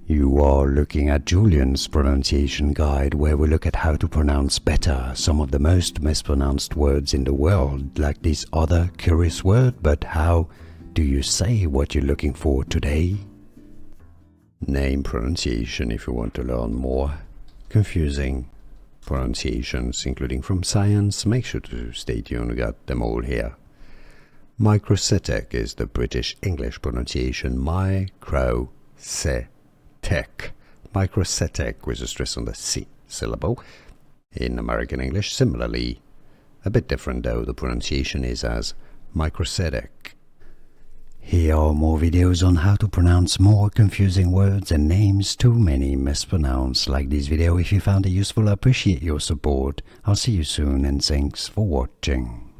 You are looking at Julian's pronunciation guide, where we look at how to pronounce better some of the most mispronounced words in the world, like this other curious word. But how do you say what you're looking for today? Name pronunciation if you want to learn more confusing pronunciations, including from science. Make sure to stay tuned, we got them all here. Microcytic is the British English pronunciation. Microcytic. Microcytic with a stress on the C syllable. In American English, similarly, a bit different though, the pronunciation is as microcytic. Here are more videos on how to pronounce more confusing words and names too many mispronounced. Like this video if you found it useful. I appreciate your support. I'll see you soon and thanks for watching.